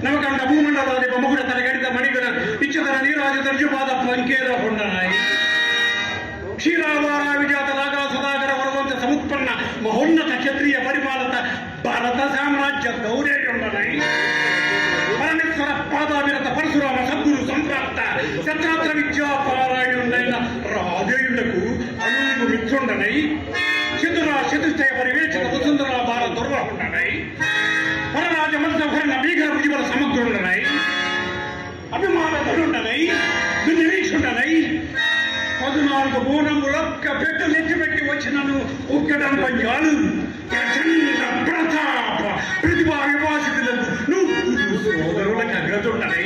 ನಮಕಂಡ ಭೂಮಂಡಲಾದಿ ಮಗುಡ ತಲೆಗಡಿದ ಮಣಿಗಳ ಇಚ್ಚದರ ನೀರಾಜ ದರ್ಜುಪಾದ ಪಂಕೇರ ಹೊಂಡನಾಯಿ ಕ್ಷೀರಾವಾರ ವಿಜಾತದಾಗ ಸದಾಗರ ವರವಂತ ಸಮುತ್ಪನ್ನ ಮಹೋನ್ನತ ಕ್ಷತ್ರಿಯ ಪರಿಪಾಲತ ಭಾರತ ಸಾಮ್ರಾಜ್ಯ ಗೌರೇಯುಂಡನಾಯಿ ಪರಮೇಶ್ವರ ಪಾದಾವಿರತ ಪರಶುರಾಮ ಸದ್ಗುರು ಸಂಪ್ರಾಪ್ತ శత్రాత్ర విద్యాపారాయణుడైన రాజయులకు అనువు మిత్రుండనై చతురా చతుష్టయ పరివేక్షణ వసుంధర భార దుర్వహుండనై పరరాజ మధ్యభరణ భీకర భుజబల సమగ్రుండనై అభిమాన ధనుండనై నిరీక్షుండనై 14 బోనములొక్క పెట్టు నెచ్చిపెట్టి వచ్చినను ఉక్కడం పంజాలు ప్రచండ ప్రతాప ప్రతిభా విభాషితులకు నువ్వు సోదరులకు అగ్రతుండనై